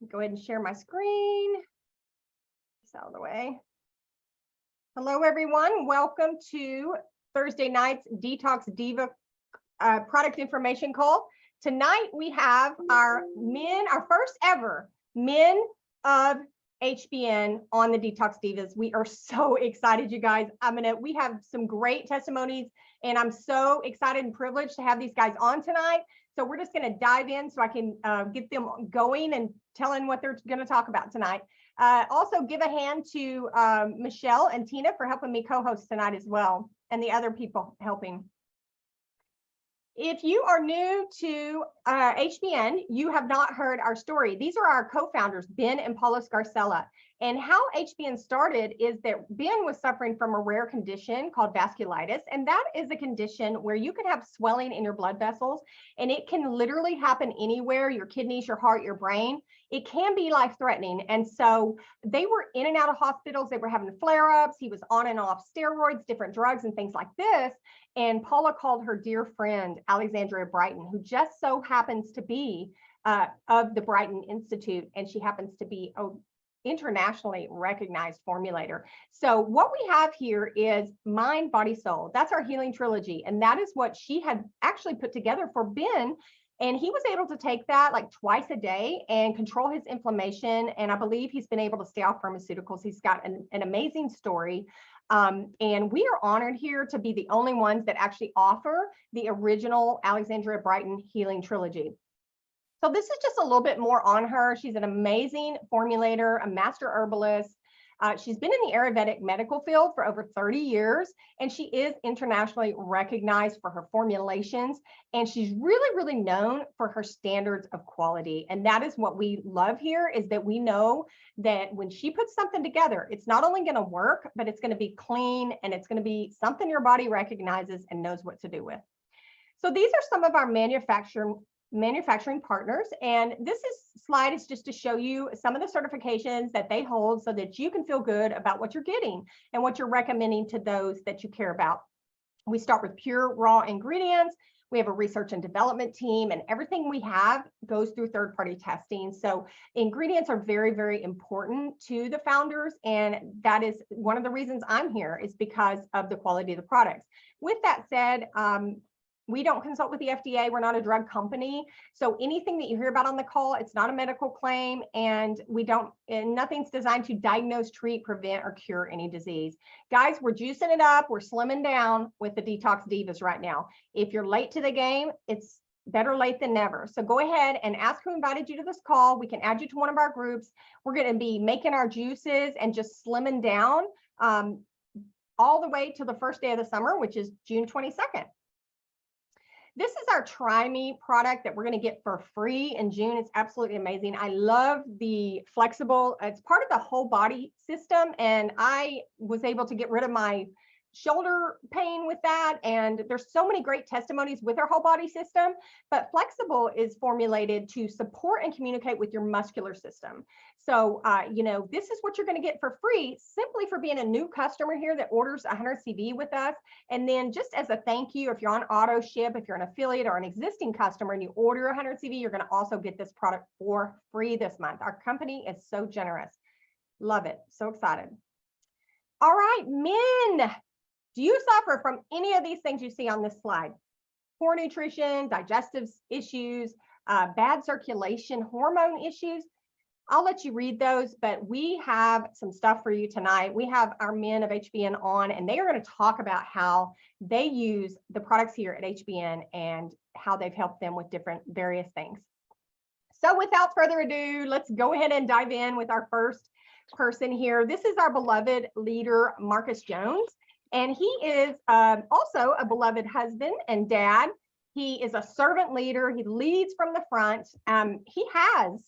Go ahead and share my screen. It's out of the way. Hello, everyone. Welcome to Thursday night's Detox Diva product information call. Tonight we have our first ever men of HBN on the Detox Divas. We are so excited, you guys. We have some great testimonies, and I'm so excited and privileged to have these guys on tonight. So we're just going to dive in so I can get them going and telling what they're going to talk about tonight. Also give a hand to Michelle and Tina for helping me co-host tonight as well, and the other people helping. If you are new to HBN, you have not heard our story. These are our co-founders, Ben and Paula Scarcella. And how HBN started is that Ben was suffering from a rare condition called vasculitis. And that is a condition where you can have swelling in your blood vessels, and it can literally happen anywhere, your kidneys, your heart, your brain. It can be life-threatening. And so they were in and out of hospitals. They were having flare-ups. He was on and off steroids, different drugs and things like this. And Paula called her dear friend, Alexandria Brighton, who just so happens to be of the Brighton Institute. And she happens to be an internationally recognized formulator. So what we have here is Mind, Body, Soul. That's our healing trilogy. And that is what she had actually put together for Ben. And he was able to take that like twice a day and control his inflammation. And I believe he's been able to stay off pharmaceuticals. He's got an amazing story. And we are honored here to be the only ones that actually offer the original Alexandria Brighton healing trilogy. So this is just a little bit more on her. She's an amazing formulator, a master herbalist. She's been in the Ayurvedic medical field for over 30 years, and she is internationally recognized for her formulations. And she's really, really known for her standards of quality. And that is what we love here, is that we know that when she puts something together, it's not only going to work, but it's going to be clean, and it's going to be something your body recognizes and knows what to do with. So these are some of our manufacturing partners, and this slide is just to show you some of the certifications that they hold so that you can feel good about what you're getting and what you're recommending to those that you care about. We start with pure raw ingredients. We have a research and development team, and everything we have goes through third-party testing. So ingredients are very, very important to the founders, and that is one of the reasons I'm here, is because of the quality of the products. With that said, we don't consult with the FDA. We're not a drug company. So anything that you hear about on the call, it's not a medical claim, and nothing's designed to diagnose, treat, prevent, or cure any disease. Guys, we're juicing it up. We're slimming down with the Detox Divas right now. If you're late to the game, it's better late than never. So go ahead and ask who invited you to this call. We can add you to one of our groups. We're going to be making our juices and just slimming down all the way to the first day of the summer, which is June 22nd. This is our Try Me product that we're going to get for free in June. It's absolutely amazing. I love the flexible. It's part of the whole body system, and I was able to get rid of my shoulder pain with that. And there's so many great testimonies with our whole body system, but flexible is formulated to support and communicate with your muscular system. So, this is what you're going to get for free, simply for being a new customer here that orders 100 CV with us. And then just as a thank you, if you're on auto ship, if you're an affiliate or an existing customer and you order 100 CV, you're going to also get this product for free this month. Our company is so generous. Love it. So excited. All right, men. Do you suffer from any of these things you see on this slide? Poor nutrition, digestive issues, bad circulation, hormone issues? I'll let you read those, but we have some stuff for you tonight. We have our men of HBN on, and they are going to talk about how they use the products here at HBN and how they've helped them with various things. So without further ado, let's go ahead and dive in with our first person here. This is our beloved leader, Marcus Jones. And he is also a beloved husband and dad. He is a servant leader. He leads from the front. He has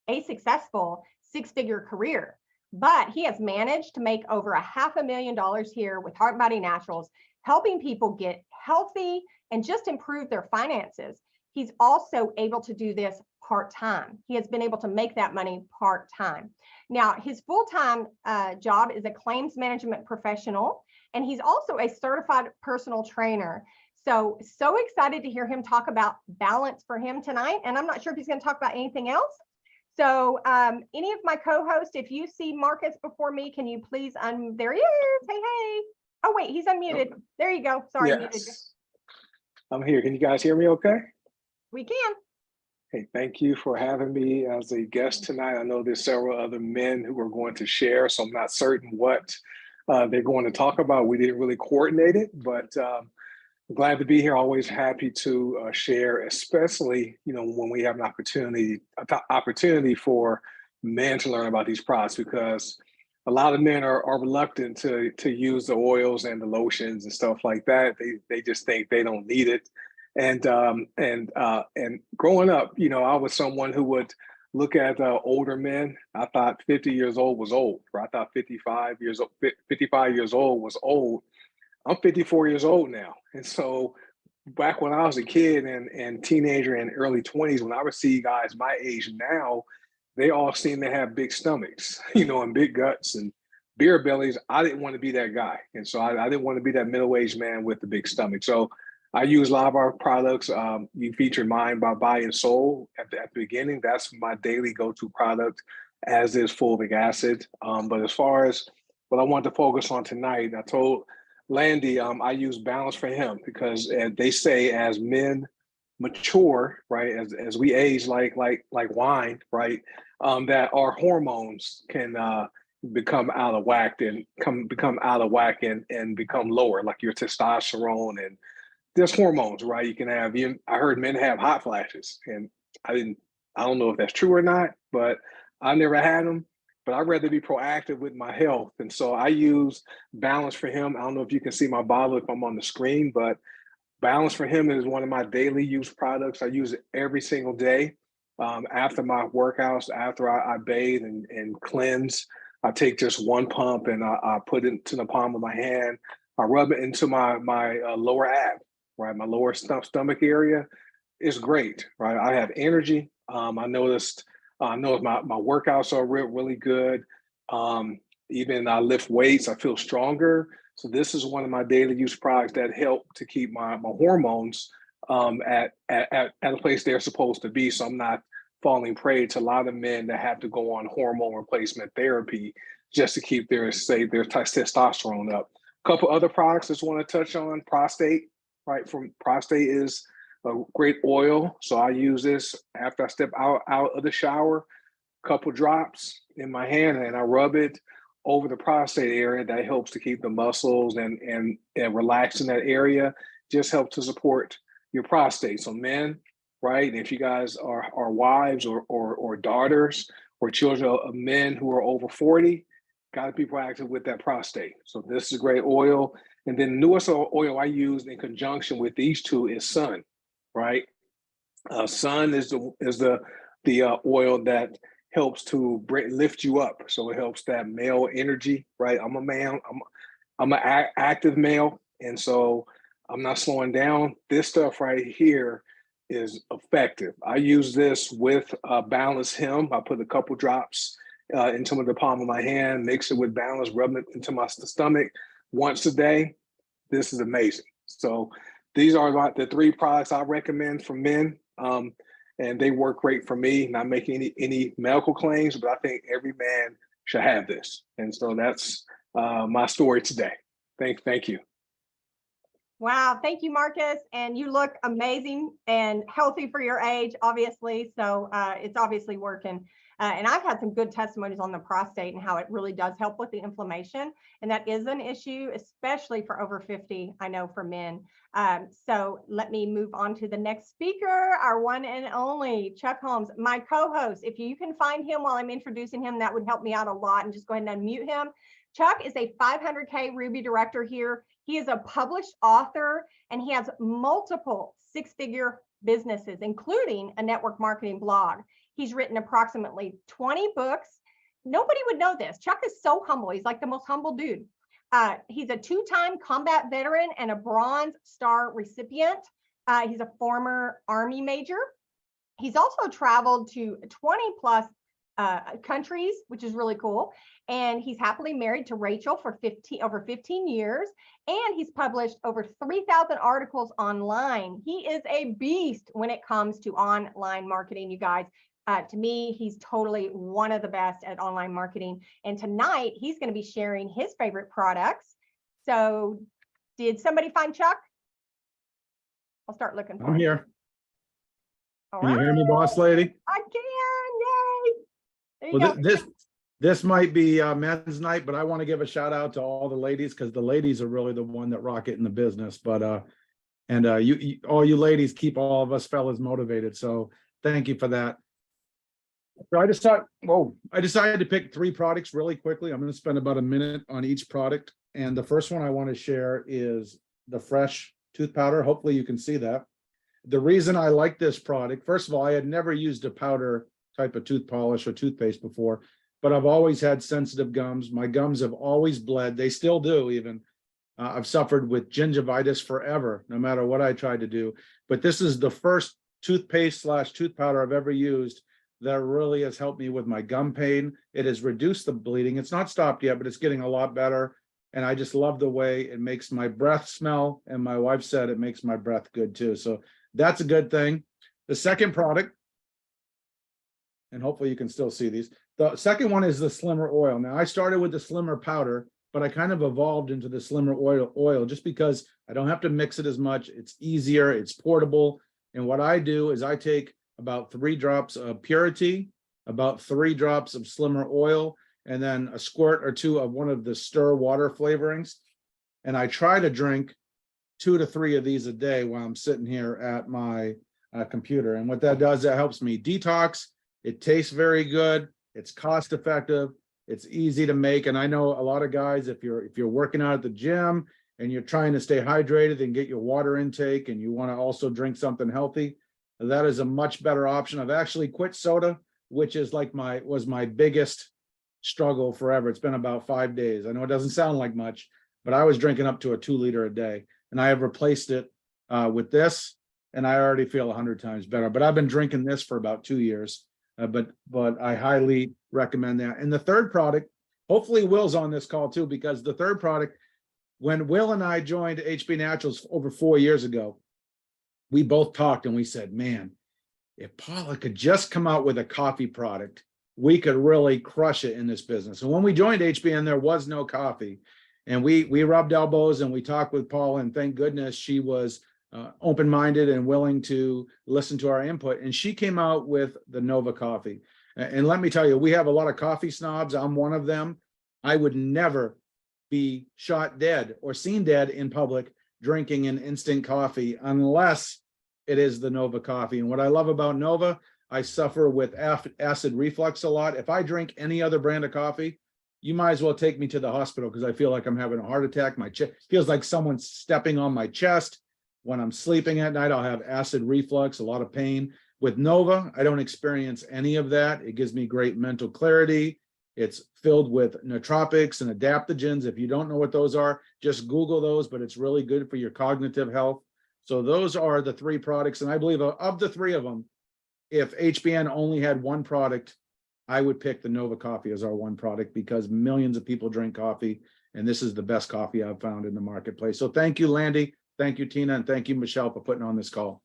a successful six-figure career, but he has managed to make over $500,000 here with Heart Body Naturals, helping people get healthy and just improve their finances. He's also able to do this part-time. He has been able to make that money part-time. Now, his full-time job is a claims management professional, and he's also a certified personal trainer. So excited to hear him talk about balance for him tonight. And I'm not sure if he's going to talk about anything else. So any of my co-hosts, if you see Marcus before me, can you please there he is. Hey, hey. Oh, wait, he's unmuted. Oh, There you go. Sorry, muted you. yes, I'm here. Can you guys hear me okay? We can. Hey, thank you for having me as a guest tonight. I know there's several other men who are going to share, so I'm not certain what they're going to talk about. We didn't really coordinate it, but I'm glad to be here. Always happy to share, especially when we have an opportunity for men to learn about these products, because a lot of men are reluctant to use the oils and the lotions and stuff like that. They just think they don't need it. And growing up, I was someone who would look at older men. I thought 50 years old was old, or I thought 55 years old was old. I'm 54 years old now. And so back when I was a kid and teenager and early 20s, when I would see guys my age now, they all seem to have big stomachs, and big guts and beer bellies. I didn't want to be that guy. And so I didn't want to be that middle-aged man with the big stomach. So I use a lot of our products. You featured mine by Body and Soul at the beginning. That's my daily go-to product, as is fulvic acid. But as far as what I want to focus on tonight, I told Landy, I use balance for him because they say as men mature, right, as we age like wine, right, that our hormones can become out of whack and become out of whack and become lower, like your testosterone and there's hormones, right? You can have, I heard men have hot flashes, and I don't know if that's true or not, but I never had them. But I'd rather be proactive with my health. And so I use Balance for Him. I don't know if you can see my bottle if I'm on the screen, but Balance for Him is one of my daily use products. I use it every single day. After my workouts, after I bathe and cleanse, I take just one pump and I put it into the palm of my hand. I rub it into my lower ab, right? My lower stomach area is great, right? I have energy. I noticed my workouts are really good. Even I lift weights, I feel stronger. So this is one of my daily use products that help to keep my hormones at a place they're supposed to be. So I'm not falling prey to a lot of men that have to go on hormone replacement therapy just to keep their testosterone up. A couple other products I just want to touch on. Prostate, right? From prostate is a great oil. So I use this after I step out of the shower, couple drops in my hand, and I rub it over the prostate area. That helps to keep the muscles and relax in that area. Just helps to support your prostate. So men, right? If you guys are wives or daughters or children of men who are over 40, got to be proactive with that prostate. So this is a great oil. And then the newest oil I use in conjunction with these two is Sun, right? Sun is the oil that helps to lift you up. So it helps that male energy, right? I'm a man. I'm an active male, and so I'm not slowing down. This stuff right here is effective. I use this with Balance Him. I put a couple drops into the palm of my hand, mix it with Balance, rub it into my stomach once a day. This is amazing. So these are the three products I recommend for men. And they work great for me. Not making any medical claims, but I think every man should have this. And so that's my story today. Thank you. Wow, thank you, Marcus. And you look amazing and healthy for your age, obviously. So it's obviously working. And I've had some good testimonies on the prostate and how it really does help with the inflammation. And that is an issue, especially for over 50, I know, for men. So let me move on to the next speaker, our one and only Chuck Holmes, my co-host. If you can find him while I'm introducing him, that would help me out a lot. And just go ahead and unmute him. Chuck is a 500K Ruby director here. He is a published author, and he has multiple six-figure businesses, including a network marketing blog. He's written approximately 20 books. Nobody would know this. Chuck is so humble. He's like the most humble dude. He's a two-time combat veteran and a Bronze Star recipient. He's a former Army major. He's also traveled to 20 plus countries, which is really cool. And he's happily married to Rachel for over 15 years. And he's published over 3,000 articles online. He is a beast when it comes to online marketing, you guys. To me, he's totally one of the best at online marketing. And tonight, he's going to be sharing his favorite products. So did somebody find Chuck? I'll start looking for I'm him. here. All Can you right. hear me, boss lady? I can. Yay. There you Well, go. this might be men's night, but I want to give a shout out to all the ladies because the ladies are really the one that rock it in the business. But you all you ladies keep all of us fellas motivated. So thank you for that. So I decided to pick 3 products really quickly. I'm going to spend about a minute on each product. And the first one I want to share is the fresh tooth powder. Hopefully you can see that. The reason I like this product, first of all, I had never used a powder type of tooth polish or toothpaste before, but I've always had sensitive gums. My gums have always bled. They still do even. I've suffered with gingivitis forever, no matter what I tried to do. But this is the first toothpaste / tooth powder I've ever used that really has helped me with my gum pain. It has reduced the bleeding. It's not stopped yet, but it's getting a lot better. And I just love the way it makes my breath smell. And my wife said it makes my breath good too. So that's a good thing. The second product, and hopefully you can still see these. The second one is the slimmer oil. Now I started with the slimmer powder, but I kind of evolved into the slimmer oil just because I don't have to mix it as much. It's easier, it's portable. And what I do is I take about 3 drops of Purity, about 3 drops of slimmer oil, and then a squirt or 2 of one of the stir water flavorings. And I try to drink 2 to 3 of these a day while I'm sitting here at my computer. And what that does, it helps me detox. It tastes very good. It's cost effective. It's easy to make. And I know a lot of guys, if you're working out at the gym and you're trying to stay hydrated and get your water intake and you want to also drink something healthy, that is a much better option. I've actually quit soda, which is like was my biggest struggle forever. It's been about 5 days. I know it doesn't sound like much, but I was drinking up to a 2 liter a day. And I have replaced it with this, and I already feel 100 times better. But I've been drinking this for about 2 years, but I highly recommend that. And the third product, hopefully Will's on this call too, because the third product, when Will and I joined HB Naturals over 4 years ago, we both talked and we said, man, if Paula could just come out with a coffee product, we could really crush it in this business. And when we joined HBN, there was no coffee. And we rubbed elbows and we talked with Paula, and thank goodness she was open-minded and willing to listen to our input. And she came out with the Nova coffee. And let me tell you, we have a lot of coffee snobs. I'm one of them. I would never be shot dead or seen dead in public drinking an instant coffee unless it is the Nova coffee. And what I love about Nova, I suffer with acid reflux a lot. If I drink any other brand of coffee, you might as well take me to the hospital because I feel like I'm having a heart attack. My chest feels like someone's stepping on my chest. When I'm sleeping at night, I'll have acid reflux, a lot of pain. With Nova, I don't experience any of that. It gives me great mental clarity. It's filled with nootropics and adaptogens. If you don't know what those are, just Google those, but it's really good for your cognitive health. So those are the 3 products. And I believe of the 3 of them, if HBN only had one product, I would pick the Nova coffee as our one product because millions of people drink coffee. And this is the best coffee I've found in the marketplace. So thank you, Landy. Thank you, Tina. And thank you, Michelle, for putting on this call.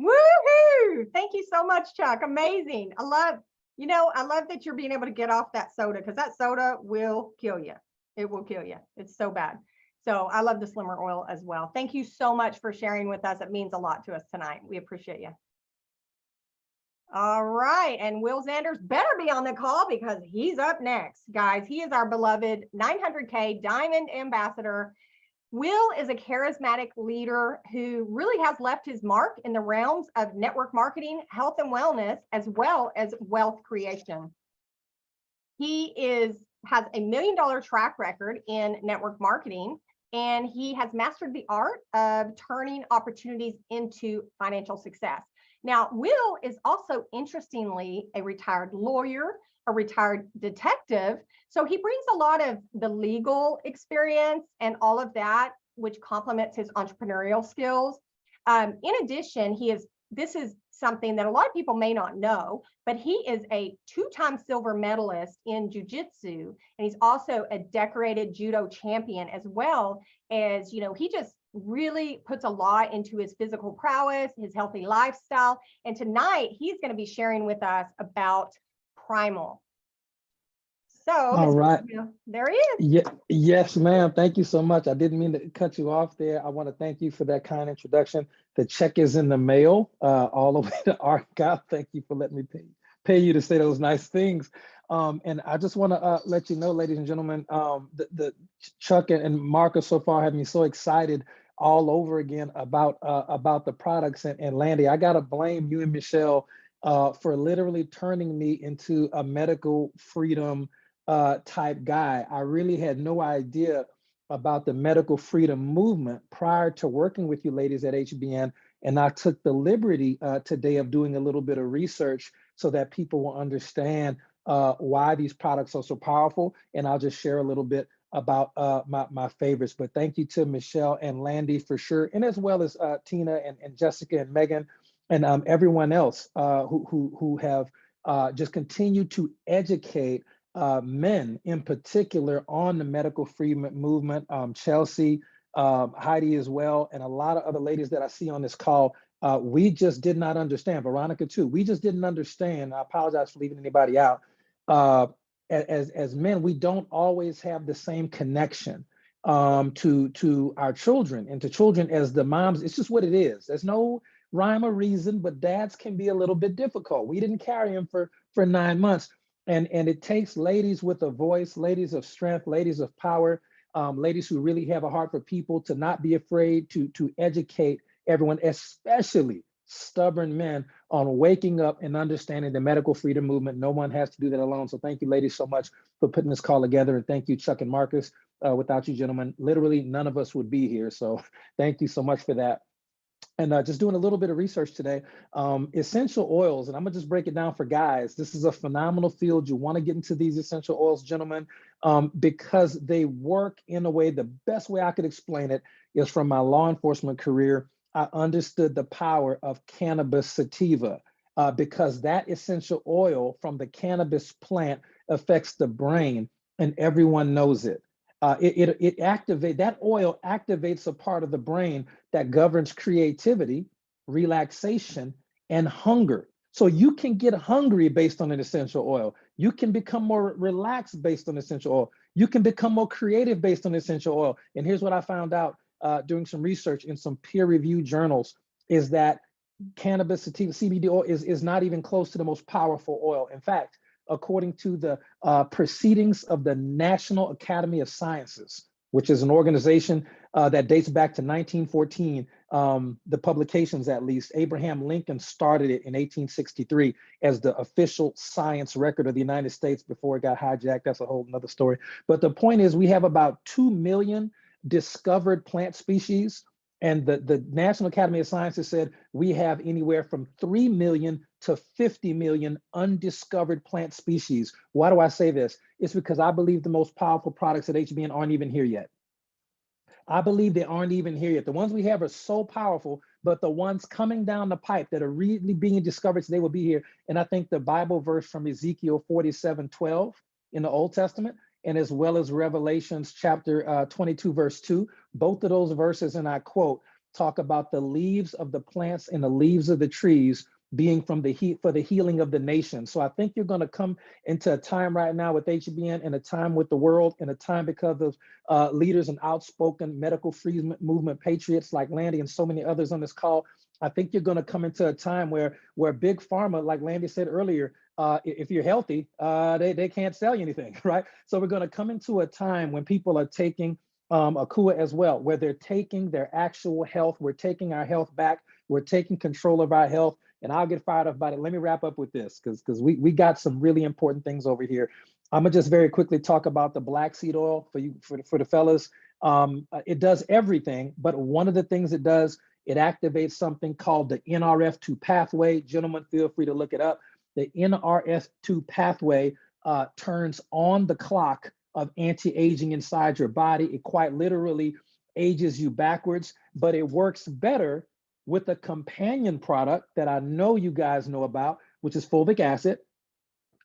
Woohoo! Thank you so much, Chuck. Amazing. I love that you're being able to get off that soda because that soda will kill you. It will kill you. It's so bad. So I love the slimmer oil as well. Thank you so much for sharing with us. It means a lot to us tonight. We appreciate you. All right. And Will Zanders better be on the call because he's up next, guys. He is our beloved 900K Diamond Ambassador. Will is a charismatic leader who really has left his mark in the realms of network marketing, health and wellness, as well as wealth creation. He has a $1 million track record in network marketing, and he has mastered the art of turning opportunities into financial success. Now, Will is also, interestingly, a retired lawyer, a retired detective. So he brings a lot of the legal experience and all of that, which complements his entrepreneurial skills. In addition, this is something that a lot of people may not know, but he is a 2-time silver medalist in jiu-jitsu, and he's also a decorated judo champion, as well as, he just really puts a lot into his physical prowess, his healthy lifestyle. And tonight he's going to be sharing with us about Primal. So, All right. there he is. Yeah, yes, ma'am. Thank you so much. I didn't mean to cut you off there. I want to thank you for that kind introduction. The check is in the mail, all the way to Argyle. Thank you for letting me pay you to say those nice things. And I just want to let you know, ladies and gentlemen, the Chuck and Marcus so far have me so excited all over again about the products. And Landy, I gotta blame you and Michelle for literally turning me into a medical freedom type guy. I really had no idea about the medical freedom movement prior to working with you ladies at HBN. And I took the liberty today of doing a little bit of research so that people will understand why these products are so powerful. And I'll just share a little bit about my favorites. But thank you to Michelle and Landy for sure. And as well as Tina and Jessica and Megan and everyone else who have just continued to educate men in particular on the medical freedom movement. Chelsea, Heidi as well, and a lot of other ladies that I see on this call. We just did not understand, Veronica too. We just didn't understand. I apologize for leaving anybody out. As men, we don't always have the same connection to our children and to children as the moms. It's just what it is. There's no rhyme or reason, but dads can be a little bit difficult. We didn't carry him for 9 months. And it takes ladies with a voice, ladies of strength, ladies of power, ladies who really have a heart for people to not be afraid to educate everyone, especially stubborn men, on waking up and understanding the medical freedom movement. No one has to do that alone. So thank you, ladies, so much for putting this call together. And thank you, Chuck and Marcus. Without you gentlemen, literally none of us would be here. So thank you so much for that. And just doing a little bit of research today, essential oils, and I'm gonna just break it down for guys. This is a phenomenal field. You wanna get into these essential oils, gentlemen, because they work in a way, the best way I could explain it is from my law enforcement career. I understood the power of cannabis sativa because that essential oil from the cannabis plant affects the brain, and everyone knows it. That oil activates a part of the brain that governs creativity, relaxation, and hunger. So you can get hungry based on an essential oil. You can become more relaxed based on essential oil. You can become more creative based on essential oil. And here's what I found out doing some research in some peer-reviewed journals is that cannabis sativa, CBD oil is not even close to the most powerful oil. In fact, according to the proceedings of the National Academy of Sciences, which is an organization that dates back to 1914, the publications at least, Abraham Lincoln started it in 1863 as the official science record of the United States before it got hijacked. That's a whole nother story. But the point is we have about 2 million discovered plant species. And the National Academy of Sciences said we have anywhere from 3 million to 50 million undiscovered plant species. Why do I say this? It's because I believe the most powerful products at HBN aren't even here yet. I believe they aren't even here yet. The ones we have are so powerful, but the ones coming down the pipe that are really being discovered, they will be here. And I think the Bible verse from Ezekiel 47:12 in the Old Testament, and as well as Revelations chapter 22, verse 2, both of those verses, and I quote, talk about the leaves of the plants and the leaves of the trees being from for the healing of the nation. So I think you're going to come into a time right now with HBN and a time with the world and a time because of leaders and outspoken medical freedom movement patriots like Landy and so many others on this call. I think you're going to come into a time where big pharma, like Landy said earlier, if you're healthy, they can't sell you anything, right? So we're going to come into a time when people are taking Akua as well, where they're taking their actual health. We're taking our health back. We're taking control of our health. And I'll get fired up about it. Let me wrap up with this because we got some really important things over here. I'm gonna just very quickly talk about the black seed oil for the fellas. It does everything, but one of the things it does, it activates something called the NRF2 pathway. Gentlemen, feel free to look it up. The NRF2 pathway turns on the clock of anti-aging inside your body. It quite literally ages you backwards, but it works better with a companion product that I know you guys know about, which is fulvic acid,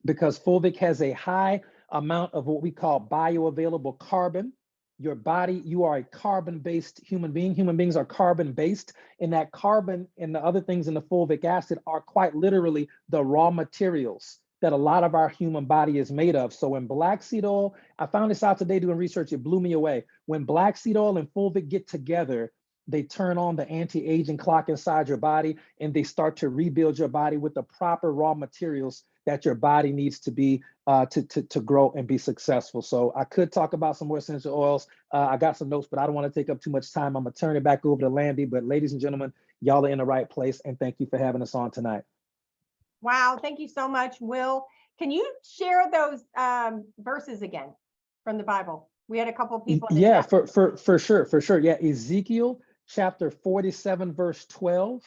because fulvic has a high amount of what we call bioavailable carbon. Your body, you are a carbon-based human being. Human beings are carbon-based, and that carbon and the other things in the fulvic acid are quite literally the raw materials that a lot of our human body is made of. So when black seed oil, I found this out today doing research, it blew me away. When black seed oil and fulvic get together, they turn on the anti-aging clock inside your body, and they start to rebuild your body with the proper raw materials that your body needs to be to grow and be successful. So I could talk about some more essential oils. I got some notes, but I don't want to take up too much time. I'm gonna turn it back over to Landy. But ladies and gentlemen, y'all are in the right place, and thank you for having us on tonight. Wow, thank you so much, Will. Can you share those verses again from the Bible? We had a couple of people in the Yeah, chat. for sure. Yeah, Ezekiel chapter 47, verse 12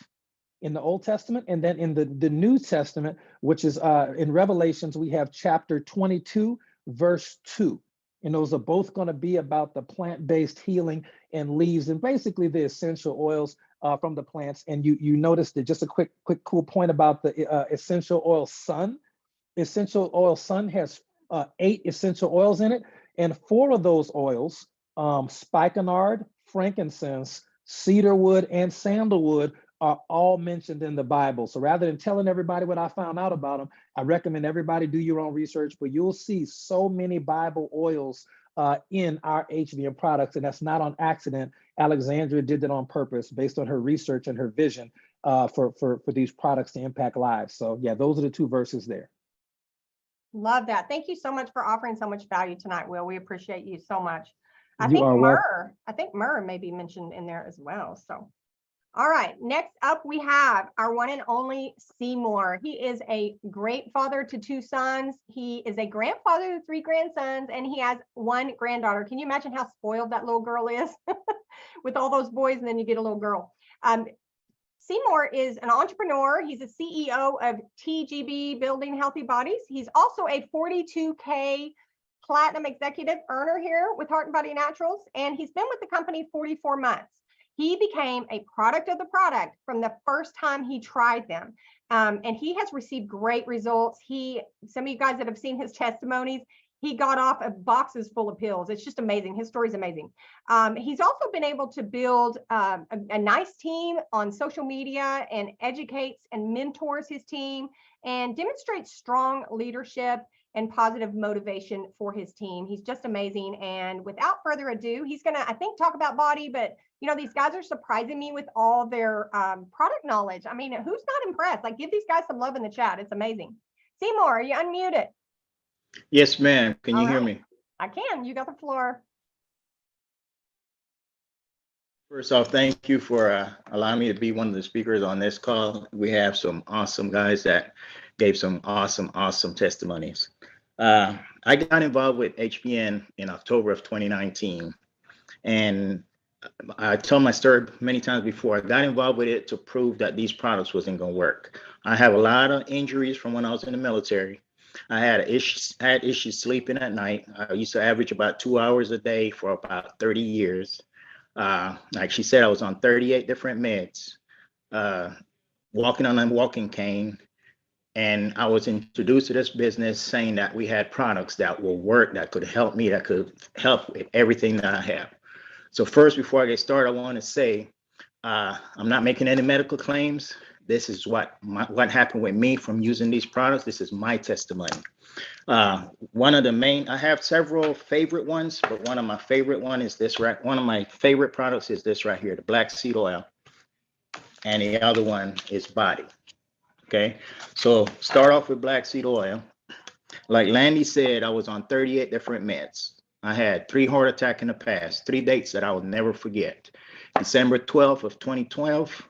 in the Old Testament, and then in the New Testament, which is in Revelations, we have chapter 22, verse 2. And those are both going to be about the plant-based healing and leaves, and basically the essential oils from the plants. And you noticed that, just a quick cool point about the essential oil sun. Essential oil sun has 8 essential oils in it, and 4 of those oils, spikenard, frankincense, cedarwood, and sandalwood, are all mentioned in the Bible. So rather than telling everybody what I found out about them, I recommend everybody do your own research, but you'll see so many Bible oils in our HBN products, and that's not on accident. Alexandria did that on purpose based on her research and her vision for these products to impact lives. So yeah, those are the 2 verses there. Love that. Thank you so much for offering so much value tonight, Will. We appreciate you so much. I You are welcome. think Myrrh may be mentioned in there as well. So, all right. Next up, we have our one and only Seymour. He is a great father to 2 sons. He is a grandfather to 3 grandsons, and he has 1 granddaughter. Can you imagine how spoiled that little girl is with all those boys, and then you get a little girl? Seymour is an entrepreneur. He's a CEO of TGB Building Healthy Bodies. He's also a 42K platinum executive earner here with Heart and Body Naturals, and he's been with the company 44 months. He became a product of the product from the first time he tried them. And he has received great results. Some of you guys that have seen his testimonies, he got off of boxes full of pills. It's just amazing. His story is amazing. He's also been able to build a nice team on social media, and educates and mentors his team, and demonstrates strong leadership and positive motivation for his team. He's just amazing. And without further ado, he's gonna, I think, talk about body, but you know, these guys are surprising me with all their product knowledge. I mean, who's not impressed? Like, give these guys some love in the chat. It's amazing. Seymour, are you unmuted? Yes, ma'am. Can you All hear right. me? I can. You got the floor. First off, thank you for allowing me to be one of the speakers on this call. We have some awesome guys that gave some awesome testimonies. I got involved with HBN in October of 2019. And I told my story many times before. I got involved with it to prove that these products wasn't going to work. I have a lot of injuries from when I was in the military. I had issues sleeping at night. I used to average about 2 hours a day for about 30 years. Like she said, I was on 38 different meds, walking on a walking cane. And I was introduced to this business saying that we had products that will work, that could help me, that could help with everything that I have. So first, before I get started, I want to say, I'm not making any medical claims. This is what happened with me from using these products. This is my testimony. One of the main, I have several favorite ones, but one of my favorite one is this right. One of my favorite products is this right here, the black seed oil. And the other one is body. Okay. So start off with black seed oil. Like Landy said, I was on 38 different meds. I had 3 heart attacks in the past, 3 dates that I will never forget. December 12th of 2012,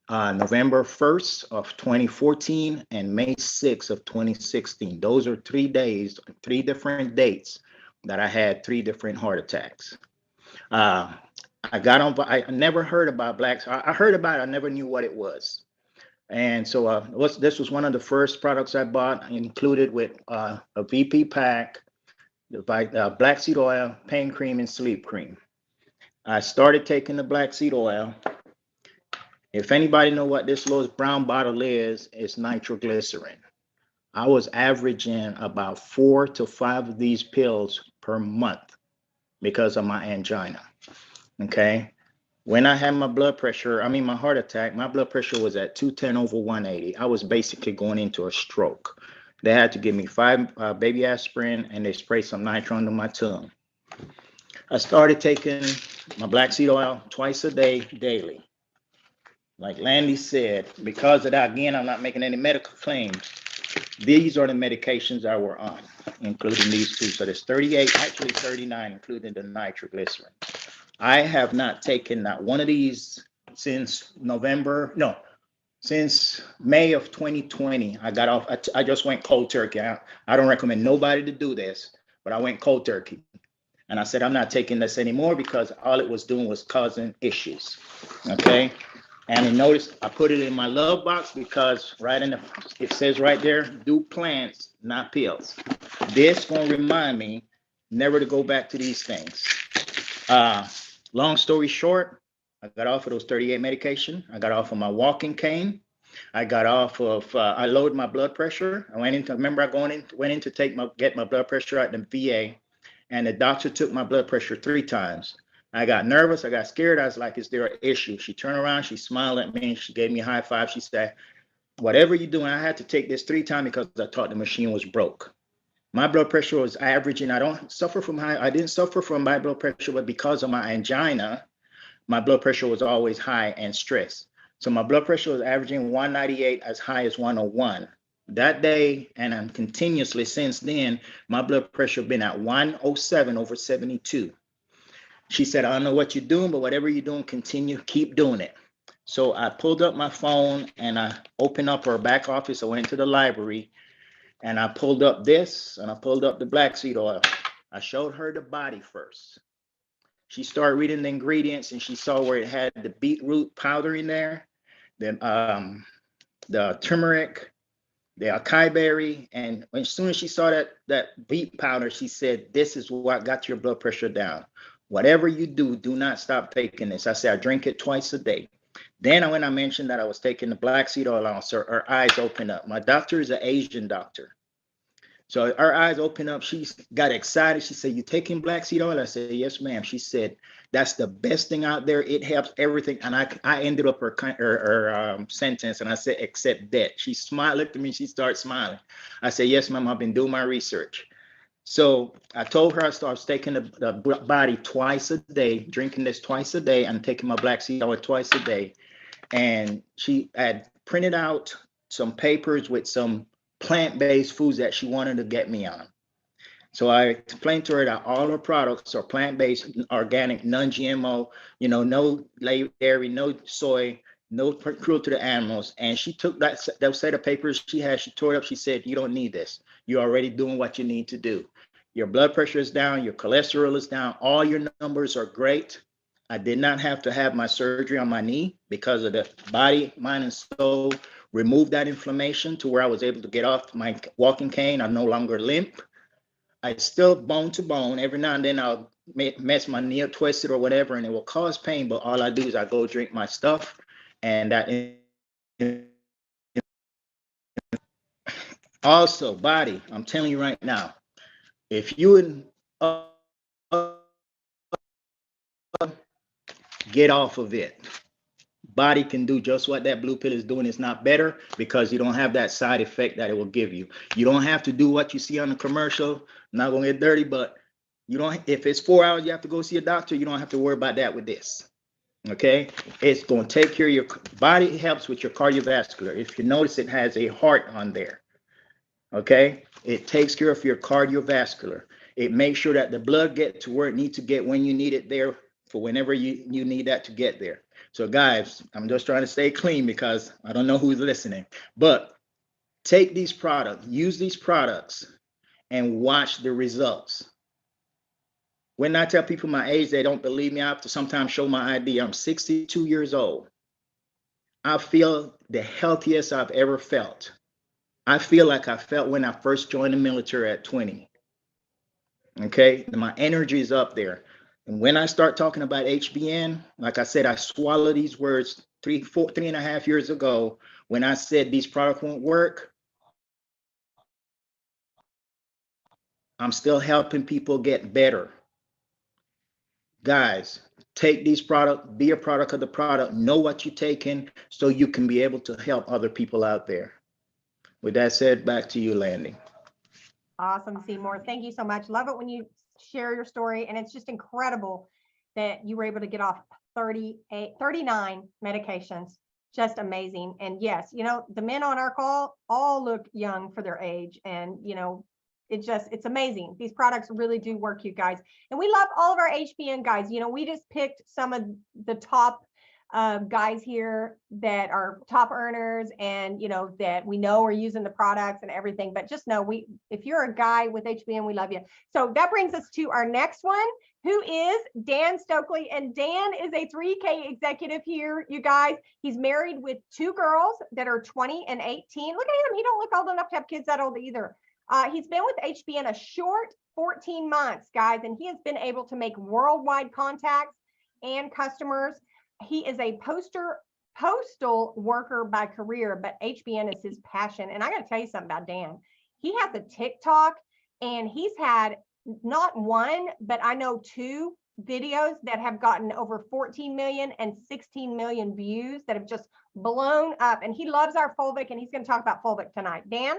November 1st of 2014, and May 6th of 2016. Those are 3 days, 3 different dates that I had 3 different heart attacks. I never heard about blacks. I heard about it, I never knew what it was. And so this was one of the first products I bought, included with a VP pack, the black seed oil, pain cream, and sleep cream. I started taking the black seed oil, If anybody know what this little brown bottle is, it's nitroglycerin. I was averaging about 4 to 5 of these pills per month because of my angina. Okay. When I had my my heart attack, my blood pressure was at 210/180. I was basically going into a stroke. They had to give me 5 baby aspirin and they sprayed some nitro under my tongue. I started taking my black seed oil twice a day, daily. Like Landy said, because of that, again, I'm not making any medical claims. These are the medications I were on, including these two. So there's 38, actually 39, including the nitroglycerin. I have not taken not one of these since since May of 2020. I got off, I just went cold turkey. I don't recommend nobody to do this, but I went cold turkey. And I said, I'm not taking this anymore because all it was doing was causing issues, okay? And you notice I put it in my love box because it says right there, do plants, not pills. This gonna remind me never to go back to these things. Long story short, I got off of those 38 medication. I got off of my walking cane. I got off of, I lowered my blood pressure. I went in to get my blood pressure at the VA, and the doctor took my blood pressure 3 times. I got nervous. I got scared. I was like, is there an issue? She turned around. She smiled at me. She gave me a high five. She said, whatever you're doing, I had to take this 3 times because I thought the machine was broke. My blood pressure was averaging. I didn't suffer from high blood pressure, but because of my angina, my blood pressure was always high and stress. So my blood pressure was averaging 198 as high as 101. That day, and I'm continuously since then, my blood pressure been at 107/72. She said, I don't know what you're doing, but whatever you're doing, keep doing it. So I pulled up my phone and I opened up her back office. I went to the library and I pulled up this and I pulled up the black seed oil. I showed her the body first. She started reading the ingredients and she saw where it had the beetroot powder in there, the turmeric, the acai berry. And as soon as she saw that beet powder, she said, this is what got your blood pressure down. Whatever you do, do not stop taking this. I said, I drink it twice a day. Then when I mentioned that I was taking the black seed oil on, so her eyes opened up. My doctor is an Asian doctor. So her eyes opened up. She got excited. She said, you taking black seed oil? I said, yes, ma'am. She said, that's the best thing out there. It helps everything. And I ended up her sentence and I said, except that. She smiled, looked at me. She started smiling. I said, yes, ma'am. I've been doing my research. So I told her I started taking the body twice a day, drinking this twice a day, and taking my black seed oil twice a day. And she had printed out some papers with some plant-based foods that she wanted to get me on. So I explained to her that all her products are plant-based, organic, non-GMO, no dairy, no soy, no cruelty to the animals. And she took that set of papers she had, she tore it up. She said, you don't need this. You're already doing what you need to do. Your blood pressure is down. Your cholesterol is down. All your numbers are great. I did not have to have my surgery on my knee because of the body, mind, and soul. Remove that inflammation to where I was able to get off my walking cane. I no longer limp. I still bone to bone. Every now and then I'll mess my knee up, twist it or whatever, and it will cause pain. But all I do is I go drink my stuff, and that. Also, body, I'm telling you right now, if you would get off of it, body can do just what that blue pill is doing. It's not better because you don't have that side effect that it will give you. You don't have to do what you see on the commercial. I'm not gonna get dirty, but you don't. If it's 4 hours, you have to go see a doctor. You don't have to worry about that with this. Okay, it's going to take care of your body. It helps with your cardiovascular. If you notice, it has a heart on there. Okay, it takes care of your cardiovascular. It makes sure that the blood gets to where it needs to get when you need it there for whenever you need that to get there. So guys, I'm just trying to stay clean because I don't know who's listening, but take these products, use these products, and watch the results. When I tell people my age, they don't believe me. I have to sometimes show my ID. I'm 62 years old. I feel the healthiest I've ever felt. I feel like I felt when I first joined the military at 20. Okay, my energy is up there. And when I start talking about HBN, like I said, I swallow these words three and a half years ago, when I said these products won't work, I'm still helping people get better. Guys, take these products, be a product of the product, know what you're taking so you can be able to help other people out there. With that said, back to you, Landy. Awesome, Seymour. Thank you so much. Love it when you share your story. And it's just incredible that you were able to get off 39 medications. Just amazing. And yes, you know, the men on our call all look young for their age. And, you know, it's amazing. These products really do work, you guys. And we love all of our HBN guys. You know, we just picked some of the top guys here that are top earners and, you know, that we know are using the products and everything. But just know, if you're a guy with HBN, we love you. So that brings us to our next one, who is Dan Stokely. And Dan is a 3K executive here, you guys. He's married with 2 girls that are 20 and 18. Look at him. He don't look old enough to have kids that old either. He's been with HBN a short 14 months, guys, and he has been able to make worldwide contacts and customers. He is a postal worker by career, but HBN is his passion. And I got to tell you something about Dan. He has a TikTok, and he's had not one, but I know 2 videos that have gotten over 14 million and 16 million views that have just blown up. And he loves our Fulvic, and he's going to talk about Fulvic tonight. Dan?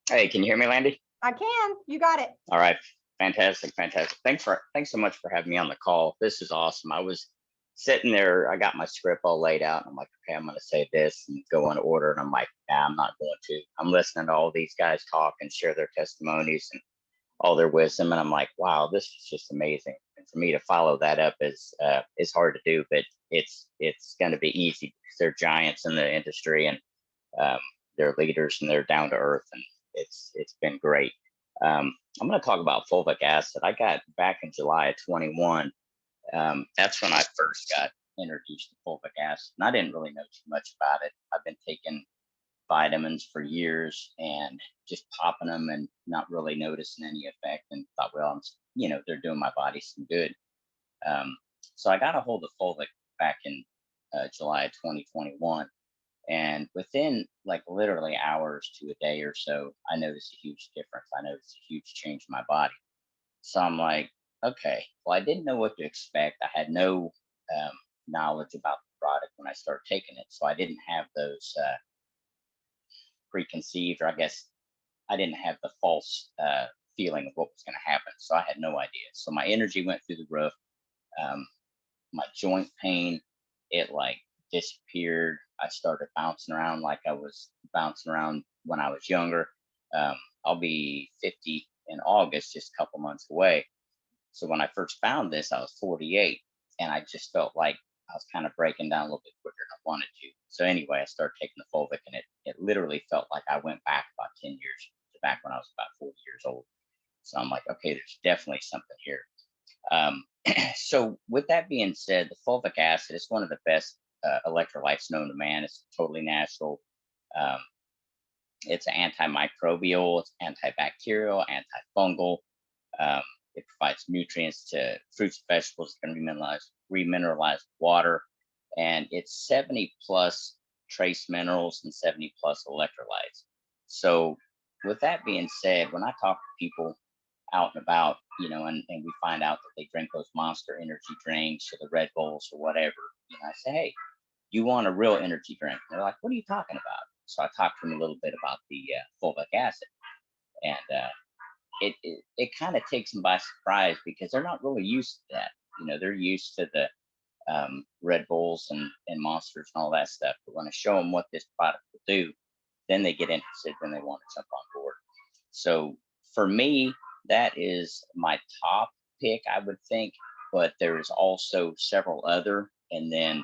Hey, can you hear me, Landy? I can. You got it. All right. Fantastic. Thanks so much for having me on the call. This is awesome. I was sitting there, I got my script all laid out, and I'm like, okay, I'm going to say this and go in order. And I'm like, nah, I'm not going to. I'm listening to all these guys talk and share their testimonies and all their wisdom. And I'm like, wow, this is just amazing. And for me to follow that up is hard to do, but it's going to be easy because they're giants in the industry, and they're leaders, and they're down to earth, and it's been great. I'm going to talk about fulvic acid. I got back in July of 21. That's when I first got introduced to fulvic acid, and I didn't really know too much about it. I've been taking vitamins for years and just popping them and not really noticing any effect, and thought, well, they're doing my body some good. So I got a hold of fulvic back in July of 2021. And within like literally hours to a day or so, I noticed a huge difference. I noticed a huge change in my body. So I'm like, okay, well, I didn't know what to expect. I had no knowledge about the product when I started taking it. So I didn't have those preconceived, or I guess I didn't have the false feeling of what was going to happen. So I had no idea. So my energy went through the roof. My joint pain, it like disappeared. I started bouncing around like I was bouncing around when I was younger. I'll be 50 in August, just a couple months away. So when I first found this, I was 48, and I just felt like I was kind of breaking down a little bit quicker than I wanted to. So anyway, I started taking the fulvic, and it literally felt like I went back about 10 years to back when I was about 40 years old. So I'm like, okay, there's definitely something here. So with that being said, the fulvic acid is one of the best electrolytes known to man. It's totally natural. It's antimicrobial, it's antibacterial, antifungal. It provides nutrients to fruits and vegetables that can remineralize water, and it's 70 plus trace minerals and 70 plus electrolytes. So with that being said, when I talk to people out and about, and we find out that they drink those Monster energy drinks or the Red Bulls or whatever, I say, hey, you want a real energy drink? And they're like, what are you talking about? So I talked to them a little bit about the fulvic acid, and it kind of takes them by surprise because they're not really used to that. They're used to the Red Bulls and Monsters and all that stuff. But when I show them what this product will do, then they get interested, then they want to jump on board. So for me, that is my top pick, I would think, but there's also several other. And then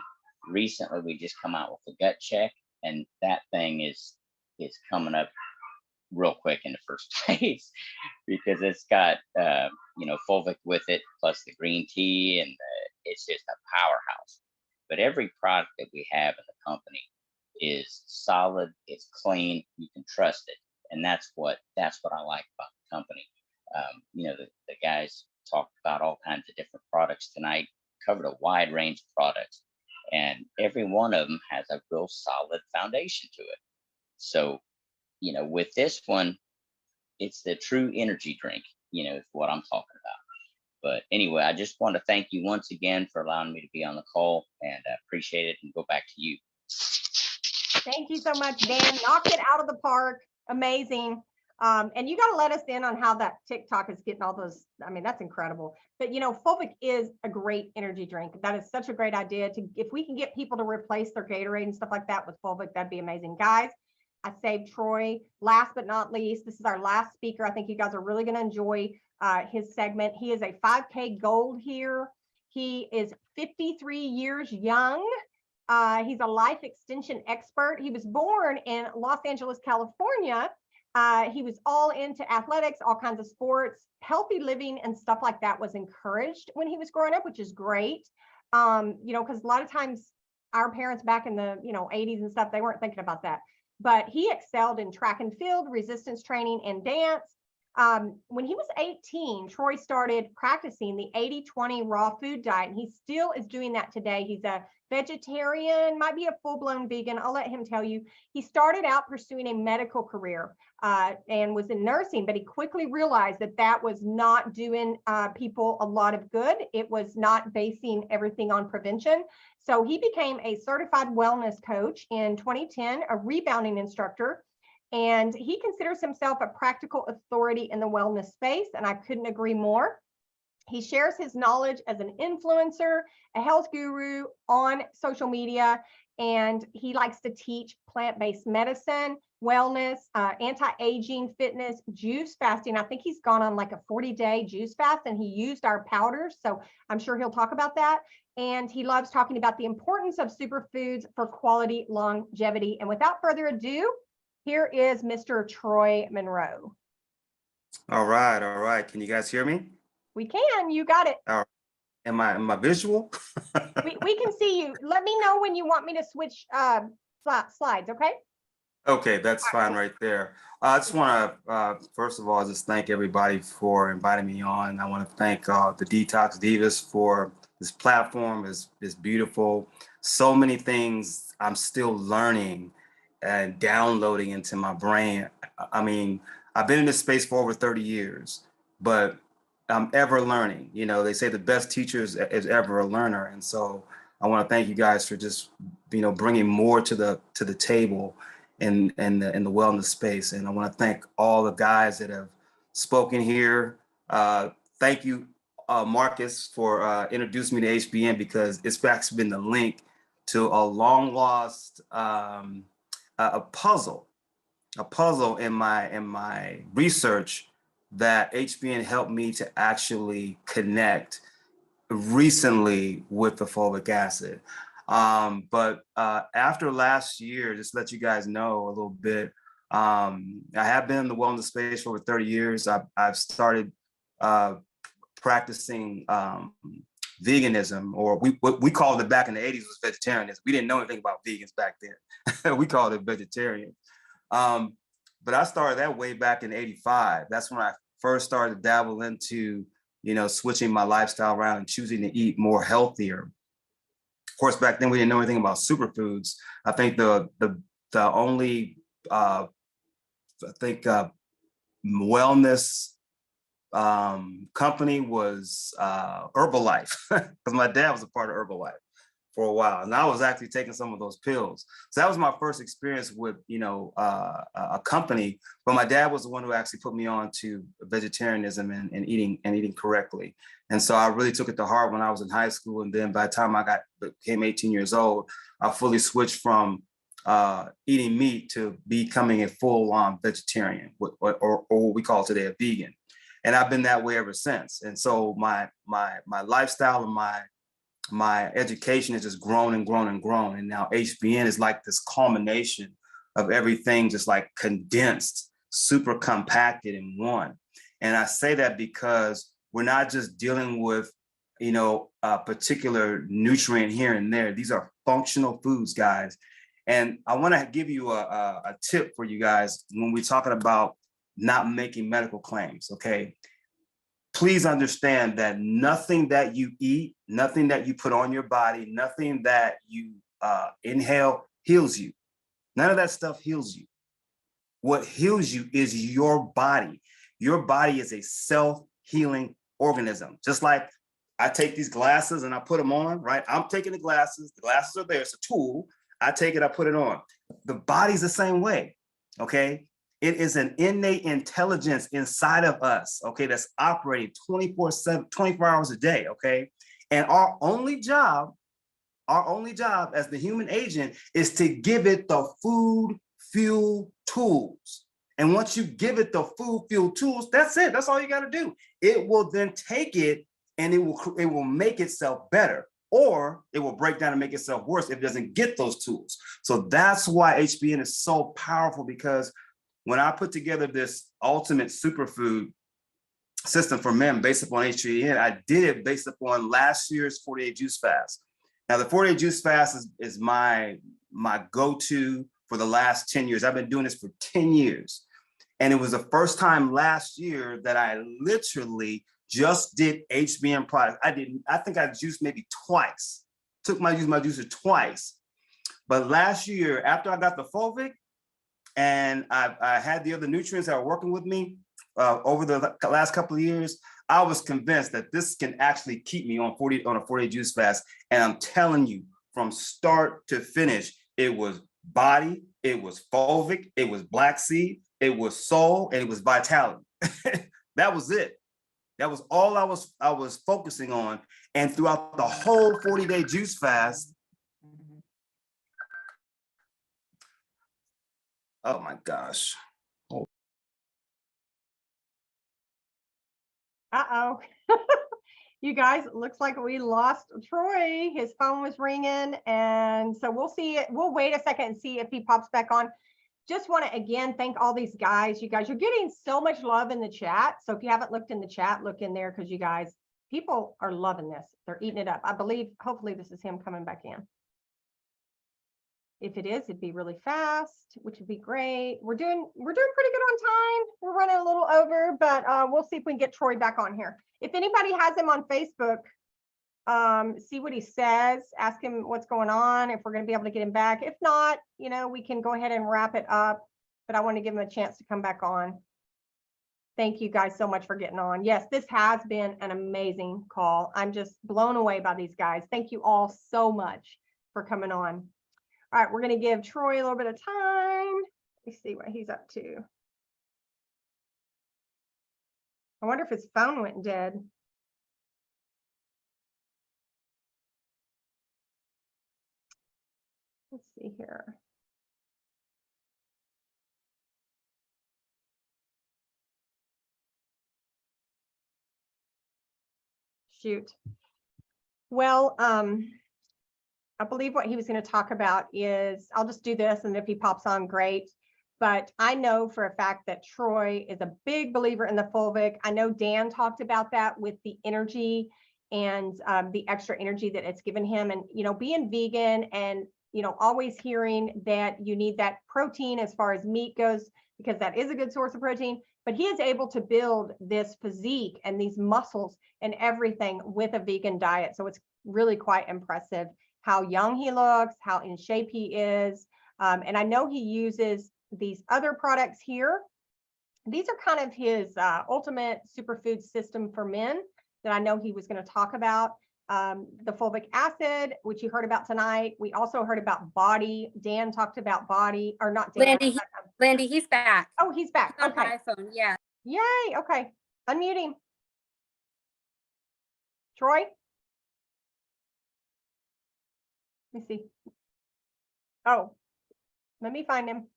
recently we just come out with a gut check, and that thing is coming up real quick in the first place because it's got fulvic with it, plus the green tea, and it's just a powerhouse. But every product that we have in the company is solid, it's clean, you can trust it, and that's what I like about the company. The guys talked about all kinds of different products tonight, covered a wide range of products, and every one of them has a real solid foundation to it. So, with this one, it's the true energy drink, is what I'm talking about. But anyway, I just want to thank you once again for allowing me to be on the call, and I appreciate it, and go back to you. Thank you so much, Dan. Knocked it out of the park. Amazing. And you got to let us in on how that TikTok is getting all those. I mean, that's incredible. But Fulvic is a great energy drink. That is such a great idea. If we can get people to replace their Gatorade and stuff like that with Fulvic, that'd be amazing. Guys, I saved Troy. Last but not least, this is our last speaker. I think you guys are really going to enjoy his segment. He is a 5K gold here. He is 53 years young. He's a life extension expert. He was born in Los Angeles, California. He was all into athletics, all kinds of sports, healthy living and stuff like that was encouraged when he was growing up, which is great. Because a lot of times our parents back in the 80s and stuff, they weren't thinking about that. But he excelled in track and field, resistance training, and dance. When he was 18, Troy started practicing the 80-20 raw food diet, and he still is doing that today. He's a vegetarian, might be a full-blown vegan. I'll let him tell you. He started out pursuing a medical career and was in nursing, but he quickly realized that was not doing people a lot of good. It was not basing everything on prevention. So he became a certified wellness coach in 2010, a rebounding instructor, and he considers himself a practical authority in the wellness space, and I couldn't agree more. He shares his knowledge as an influencer, a health guru on social media, and he likes to teach plant-based medicine, wellness, anti-aging, fitness, juice fasting. I think he's gone on like a 40-day juice fast, and he used our powders, so I'm sure he'll talk about that. And he loves talking about the importance of superfoods for quality longevity. And without further ado, here is Mr. Troy Monroe. All right, all right. Can you guys hear me? We can. You got it. Am I visual? we can see you. Let me know when you want me to switch slides, okay? Okay, that's fine right there. I just want to, first of all, just thank everybody for inviting me on. I want to thank the Detox Divas for this platform. Is beautiful. So many things I'm still learning and downloading into my brain. I mean, I've been in this space for over 30 years, but I'm ever learning. They say the best teacher is ever a learner. And so I want to thank you guys for just, bringing more to the table in the wellness space. And I want to thank all the guys that have spoken here. Thank you, Marcus, for introducing me to HBN, because it's actually been the link to a long lost a puzzle in my research that HBN helped me to actually connect recently with the fulvic acid. But after last year, just to let you guys know a little bit, I have been in the wellness space for over 30 years. I've started practicing veganism, or what we called it back in the 80s was vegetarianism. We didn't know anything about vegans back then. We called it vegetarian. But I started that way back in 85. That's when I first started to dabble into, switching my lifestyle around and choosing to eat more healthier. Of course, back then we didn't know anything about superfoods. I think the only wellness company was Herbalife, because my dad was a part of Herbalife for a while, and I was actually taking some of those pills. So that was my first experience with a company. But my dad was the one who actually put me on to vegetarianism and eating correctly. And so I really took it to heart when I was in high school. And then by the time I became 18 years old, I fully switched from eating meat to becoming a full-on vegetarian, or what we call today a vegan. And I've been that way ever since. And so my lifestyle and my education has just grown and grown and grown. And now HBN is like this culmination of everything, just like condensed, super compacted in one. And I say that because we're not just dealing with, a particular nutrient here and there. These are functional foods, guys. And I want to give you a tip for you guys when we're talking about not making medical claims, okay? please understand that nothing that you eat, nothing that you put on your body, nothing that you inhale heals you. None of that stuff heals you. What heals you is your body. Your body is a self-healing organism. Just like I take these glasses and I put them on, right? I'm taking the glasses are there, it's a tool. I take it, I put it on. The body's the same way, okay? It is an innate intelligence inside of us, okay, that's operating 24/7, 24 hours a day, okay? And our only job as the human agent is to give it the food, fuel, tools. And once you give it the food, fuel, tools, that's it. That's all you got to do. It will then take it and it will make itself better, or it will break down and make itself worse if it doesn't get those tools. So that's why HBN is so powerful, because when I put together this ultimate superfood system for men based upon HBN, I did it based upon last year's 48 juice fast. Now, the 48 juice fast is my go-to for the last 10 years. I've been doing this for 10 years. And it was the first time last year that I literally just did HBN products. I think I juiced maybe twice, took my juicer twice. But last year, after I got the fulvic and I had the other nutrients that were working with me over the last couple of years, I was convinced that this can actually keep me on a 40 juice fast. And I'm telling you, from start to finish, it was body, it was fulvic, it was black seed, it was soul, and it was vitality. That was it. That was all I was focusing on. And throughout the whole 40-day juice fast, oh my gosh. Uh-oh. You guys, it looks like we lost Troy. His phone was ringing. And so we'll see. We'll wait a second and see if he pops back on. Just want to, again, thank all these guys. You guys, you're getting so much love in the chat. So if you haven't looked in the chat, look in there, because you guys, people are loving this. They're eating it up. I believe, hopefully this is him coming back in. If it is, it'd be really fast, which would be great. We're doing pretty good on time. We're running a little over, but we'll see if we can get Troy back on here. If anybody has him on Facebook, see what he says, ask him what's going on, if we're going to be able to get him back. If not, you know, we can go ahead and wrap it up, but I want to give him a chance to come back on. Thank you guys so much for getting on. Yes, this has been an amazing call. I'm just blown away by these guys. Thank you all so much for coming on. All right, we're going to give Troy a little bit of time. Let me see what he's up to. I wonder if his phone went dead. Let's see here. Shoot. Well, I believe what he was going to talk about is, I'll just do this, and if he pops on, great. But I know for a fact that Troy is a big believer in the fulvic. I know Dan talked about that with the energy and the extra energy that it's given him. And, you know, being vegan and, you know, always hearing that you need that protein as far as meat goes, because that is a good source of protein. But he is able to build this physique and these muscles and everything with a vegan diet. So it's really quite impressive how young he looks, how in shape he is. And I know he uses these other products here. These are kind of his ultimate superfood system for men that I know he was going to talk about. The fulvic acid, which you heard about tonight. We also heard about body. Dan talked about body, or not Dan. Landy, he's back. Oh, he's back. On Okay. iPhone, yeah. Yay. Okay. Unmute him. Troy? Let me see. Oh, let me find him.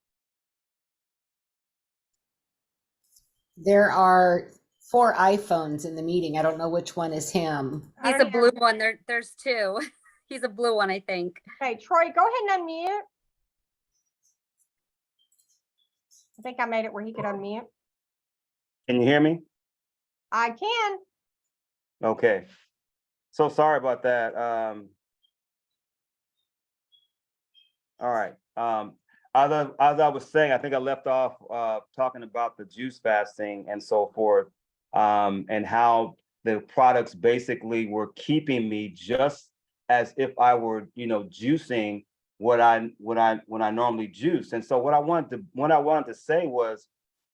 There are 4 iPhones in the meeting. I don't know which one is him. He's a blue one. There's 2. He's a blue one, I think. Okay, Troy, go ahead and unmute. I think I made it where he could unmute. Can you hear me? I can. Okay. So sorry about that. All right. As I was saying, I think I left off talking about the juice fasting and so forth. and how the products basically were keeping me just as if I were, juicing what I normally juice. And so what I wanted to say was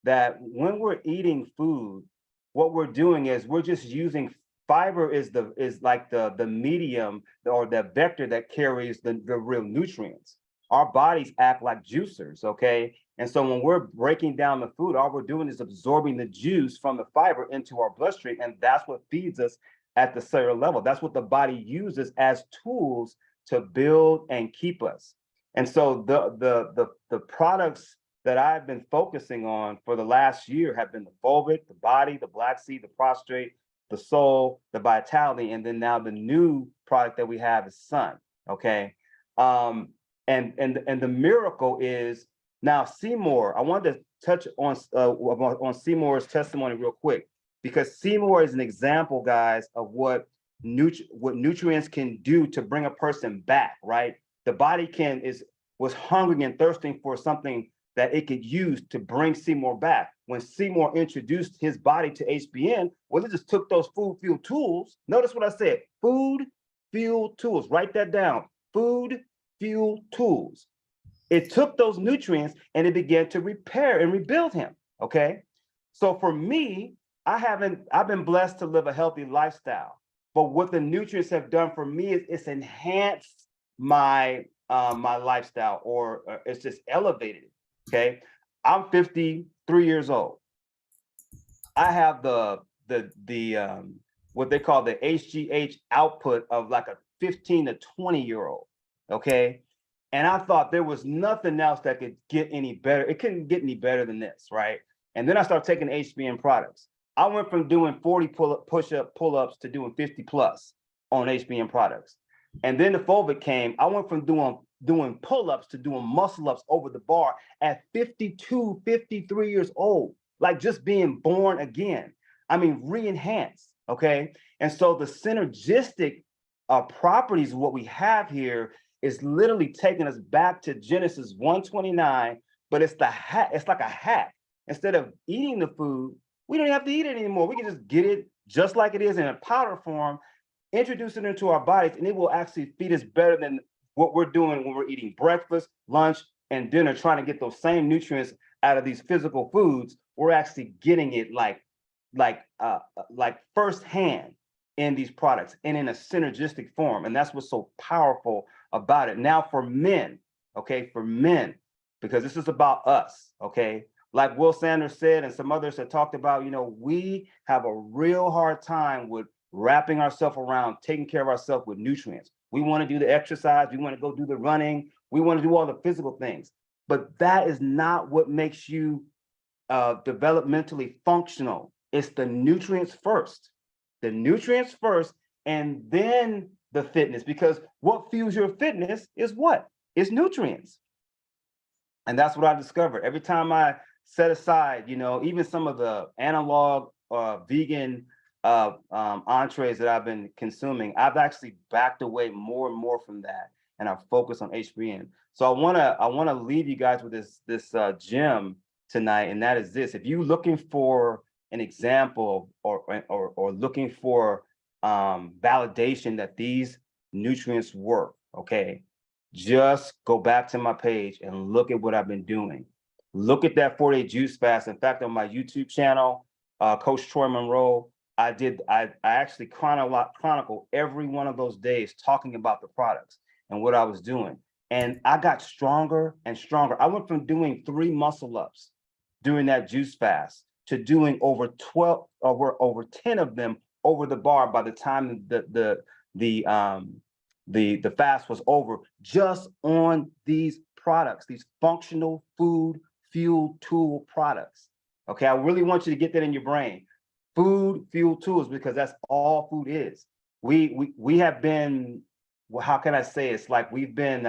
that when we're eating food, what we're doing is we're just using fiber is like the medium or the vector that carries the real nutrients. Our bodies act like juicers, okay? And so when we're breaking down the food, all we're doing is absorbing the juice from the fiber into our bloodstream, and that's what feeds us at the cellular level. That's what the body uses as tools to build and keep us. And so the products that I've been focusing on for the last year have been the fulvic, the body, the black seed, the prostrate, the soul, the vitality, and then now the new product that we have is sun. Okay. And the miracle is now Seymour. I wanted to touch on Seymour's testimony real quick, because Seymour is an example, guys, of what nutrients can do to bring a person back, right? The body was hungry and thirsting for something that it could use to bring Seymour back. When Seymour introduced his body to HBN, well, it just took those food fuel tools. Notice what I said, food fuel tools, write that down, food fuel tools. It took those nutrients and it began to repair and rebuild him, okay? So for me, I've been blessed to live a healthy lifestyle, but what the nutrients have done for me is it's enhanced my lifestyle, or it's just elevated it. Okay, I'm 53 years old. I have the what they call the HGH output of like a 15 to 20-year-old. Okay, and I thought there was nothing else that could get any better. It couldn't get any better than this, right? And then I started taking HBN products. I went from doing 40 pull-ups to doing 50 plus on HBN products. And then the fulvic came. I went from doing pull-ups to doing muscle-ups over the bar at 52, 53 years old, like just being born again. I mean, re-enhanced, okay? And so the synergistic properties of what we have here is literally taking us back to Genesis 1:29, but it's like a hack. Instead of eating the food, we don't have to eat it anymore. We can just get it just like it is in a powder form, introduce it into our bodies, and it will actually feed us better than what we're doing when we're eating breakfast, lunch, and dinner, trying to get those same nutrients out of these physical foods. We're actually getting it like firsthand in these products and in a synergistic form. And that's what's so powerful about it. Now for men, okay, because this is about us, okay? Like Will Sanders said, and some others have talked about, we have a real hard time with wrapping ourselves around taking care of ourselves with nutrients. We want to do the exercise, we want to go do the running, we want to do all the physical things, but that is not what makes you developmentally functional. It's the nutrients first, and then the fitness, because what fuels your fitness is what? It's nutrients. And that's what I discovered. Every time I set aside, even some of the analog vegan entrees that I've been consuming, I've actually backed away more and more from that, and I've focused on HBN. So I wanna leave you guys with this gem tonight, and that is this: if you're looking for an example or looking for validation that these nutrients work, okay, just go back to my page and look at what I've been doing. Look at that 4-day juice fast. In fact, on my YouTube channel, Coach Troy Monroe, I actually chronicle every one of those days talking about the products and what I was doing. And I got stronger and stronger. I went from doing 3 muscle ups during that juice fast to doing over 10 of them over the bar by the time the fast was over, just on these products, these functional food fuel tool products. Okay, I really want you to get that in your brain. Food fuel tools, because that's all food is. We have been, well, how can I say, it's like we've been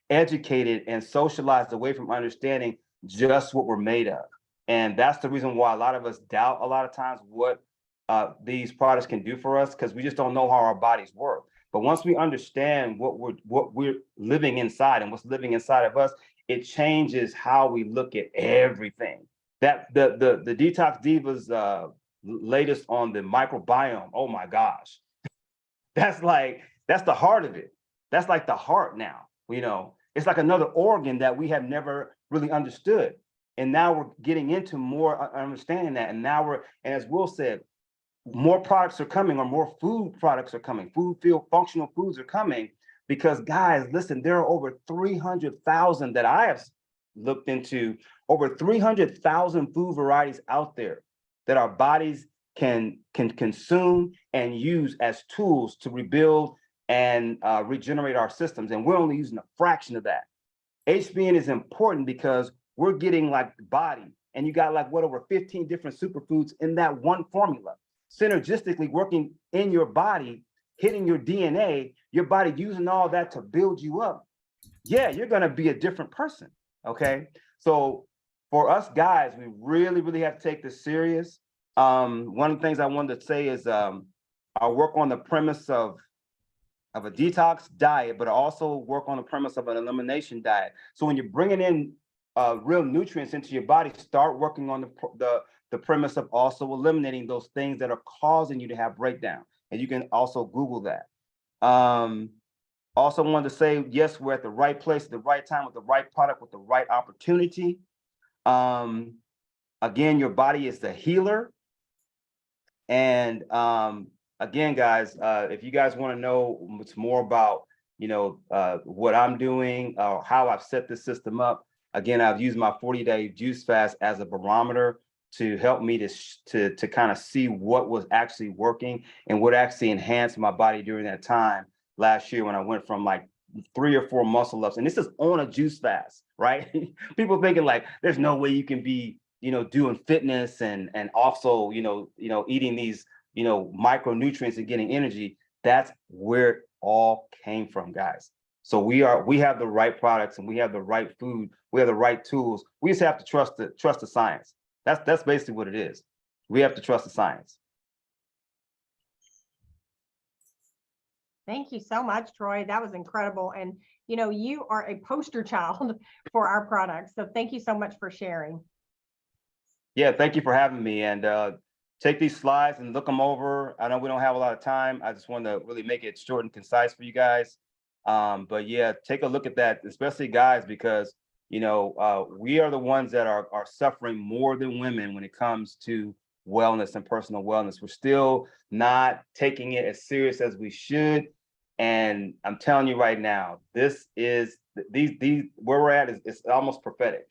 educated and socialized away from understanding just what we're made of. And that's the reason why a lot of us doubt a lot of times what these products can do for us, because we just don't know how our bodies work. But once we understand what we're living inside and what's living inside of us, it changes how we look at everything. That the Detox Divas latest on the microbiome. Oh my gosh. That's the heart of it. That's like the heart now, you know. It's like another organ that we have never really understood. And now we're getting into more understanding that. And now and as Will said, more products are coming, or more food products are coming. Functional foods are coming because, guys, listen, there are over 300,000 that I have looked into, over 300,000 food varieties out there that our bodies can consume and use as tools to rebuild and regenerate our systems. And we're only using a fraction of that. HBN is important because we're getting like the body, and you got like over 15 different superfoods in that one formula, synergistically working in your body, hitting your DNA, your body using all that to build you up. Yeah, you're going to be a different person. Okay. So for us guys, we really, really have to take this serious. One of the things I wanted to say is I work on the premise of a detox diet, but I also work on the premise of an elimination diet. So when you're bringing in real nutrients into your body, start working on the premise of also eliminating those things that are causing you to have breakdown. And you can also Google that. Also wanted to say, yes, we're at the right place at the right time with the right product, with the right opportunity. Again, your body is the healer. And again, guys, if you guys want to know what's more about, you know, what I'm doing, how I've set this system up, again, I've used my 40-day juice fast as a barometer to help me to kind of see what was actually working and what actually enhanced my body during that time last year when I went from like 3 or 4 muscle ups. And this is on a juice fast, right? People thinking like, there's no way you can be, you know, doing fitness and also, you know, eating these, you know, micronutrients and getting energy. That's where it all came from, guys. So we have the right products and we have the right food. We have the right tools. We just have to trust the science. That's basically what it is. We have to trust the science. Thank you so much, Troy. That was incredible. And, you know, you are a poster child for our products. So thank you so much for sharing. Yeah, thank you for having me. And take these slides and look them over. I know we don't have a lot of time. I just wanted to really make it short and concise for you guys. But yeah, take a look at that, especially guys, because, you know, we are the ones that are suffering more than women when it comes to wellness and personal wellness. We're still not taking it as serious as we should. And I'm telling you right now, this is these where we're at is almost prophetic.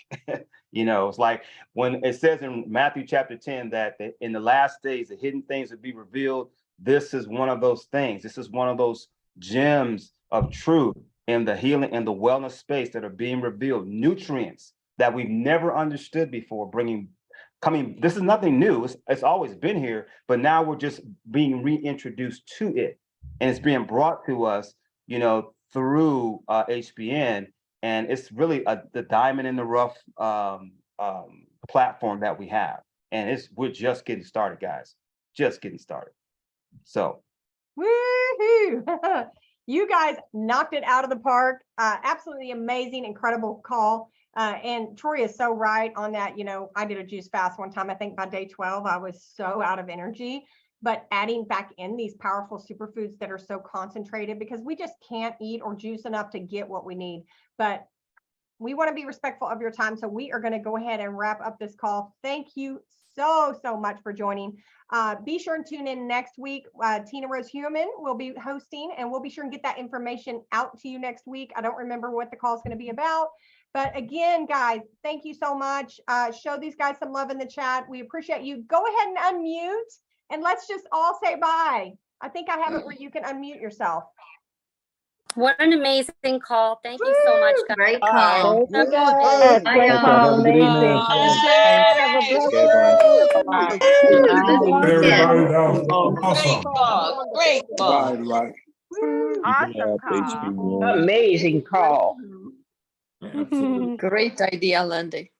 You know, it's like when it says in Matthew chapter 10 that in the last days, the hidden things will be revealed. This is one of those things. This is one of those gems of truth in the healing and the wellness space that are being revealed. Nutrients that we've never understood before, coming. This is nothing new. It's always been here, but now we're just being reintroduced to it. And it's being brought to us, you know, through HBN. And it's really the diamond in the rough platform that we have. And we're just getting started, guys. Just getting started. So. Woohoo! You guys knocked it out of the park. Absolutely amazing, incredible call. And Troy is so right on that. You know, I did a juice fast one time. I think by day 12, I was so out of energy. But adding back in these powerful superfoods that are so concentrated, because we just can't eat or juice enough to get what we need. But we want to be respectful of your time. So we are going to go ahead and wrap up this call. Thank you so much for joining. Be sure and tune in next week. Tina Rose Human will be hosting, and we'll be sure and get that information out to you next week. I don't remember what the call is going to be about. But again, guys, thank you so much. Show these guys some love in the chat. We appreciate you. Go ahead and unmute. And let's just all say bye. I think I have it where you can unmute yourself. What an amazing call. Thank you so much, guys. Great call. Thank you, Bye, guys. y'all. Have a good evening. Have a blessed day. Everybody, that was awesome. Great Bye, call. everybody. Awesome call. Amazing call. Great idea, Lindy.